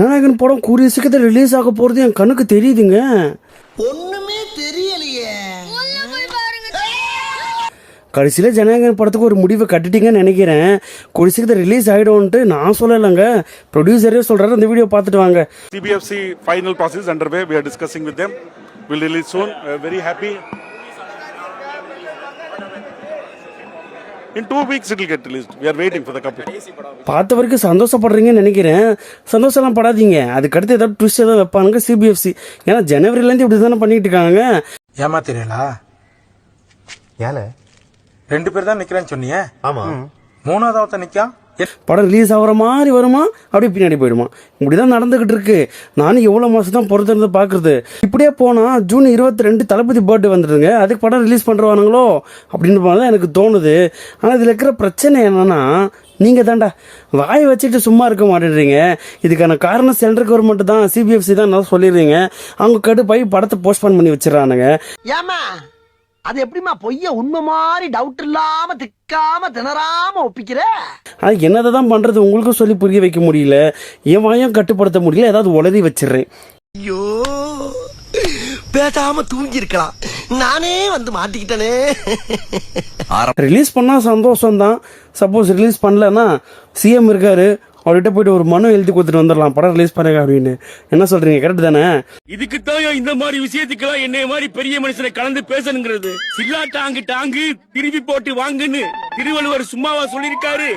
ஜனநாயகன் படம் கூடிய சீக்கிரத்தில் ரிலீஸ் ஆக போகிறது என் கண்ணுக்கு தெரியுதுங்க. ஒண்ணுமே தெரியலையே. கடைசியில் ஜனநாயகன் படத்துக்கு ஒரு முடிவை கட்டிட்டீங்கன்னு நினைக்கிறேன். கூடிய சீக்கிரத்தில் ரிலீஸ் ஆகிடும்ன்ட்டு நான் சொல்லலைங்க, ப்ரொடியூசரே சொல்கிறாரு. அந்த வீடியோ பார்த்துட்டு வாங்க. CBFC final process is underway. We are discussing with them. We'll release soon. Very happy. In 2 weeks it will get released. We are waiting for the couple. பார்த்த வரைக்கும் சந்தோஷப்படுறீங்கன்னு நினைக்கிறேன். சந்தோஷம்லாம் படாதீங்க. அதுக்கடுத்து ஏதாவது ட்விஸ்ட் ஏதாவது வைப்பானுங்க CBFC. ஏன்னா ஜனவரிலேருந்து இப்படி தானே பண்ணிட்டு இருக்காங்க. ஏமா தெரியலா? ஏல 2 பேர் தான் நிக்கிறேன்னு சொன்னீங்க. ஆமா, 3வது ஒருத்தன் நிக்கா. படம் ரிலீஸ் ஆகிற மாதிரி வருமா, அப்படியே பின்னாடி போயிடுமா. இப்படிதான் நடந்துகிட்டு இருக்கு. நானும் எவ்வளோ மாதம் தான் பொறுத்திருந்து பார்க்குறது. இப்படியே போனால் ஜூன் 22 தளபதி பர்த்டே வந்துடுங்க. அதுக்கு படம் ரிலீஸ் பண்ணுறானுங்களோ அப்படின்னு தான் எனக்கு தோணுது. ஆனால் இதில் இருக்கிற பிரச்சனை என்னன்னா, நீங்கள் தாண்டா வாயை வச்சுட்டு சும்மா இருக்க மாட்டேறீங்க. இதுக்கான காரணம் சென்ட்ரல் கவர்மெண்ட் தான், CBFC தான் நான் சொல்லிடுறீங்க. அவங்க கடுப்பாய் படத்தை போஸ்ட்போன் பண்ணி வச்சிடறானுங்க. ஏமா அது எப்படிமா பொய்ய உண்மை மாதிரி டவுட் இல்லாம திக்காம திணறாம ஒப்பிக்கிற? அது என்னதை தான் பண்ணுறது, உங்களுக்கும் சொல்லி புரிய வைக்க முடியல, என் வாயும் கட்டுப்படுத்த முடியல, ஏதாவது உளறி வச்சிடுறேன். ஐயோ, பேசாம தூங்கி இருக்கலாம், நானே வந்து மாட்டிக்கிட்டனே. ரிலீஸ் பண்ணால் சந்தோஷம்தான். சப்போஸ் ரிலீஸ் பண்ணலன்னா CM இருக்காரு, அவர்கிட்ட போயிட்டு ஒரு மனு எழுதி கொடுத்துட்டு வந்துடலாம், படம் ரிலீஸ் பண்ணுங்க அப்படின்னு. என்ன சொல்றீங்க, கரெக்ட் தானே? இதுக்குத்தான் இந்த மாதிரி விஷயத்துக்கெல்லாம் என்னைய மாதிரி பெரிய மனுஷனை கலந்து பேசணுங்கிறது. சில்லா டாங்கு திருப்பி போட்டு வாங்குன்னு திருவள்ளுவர் சும்மாவா சொல்லியிருக்காரு?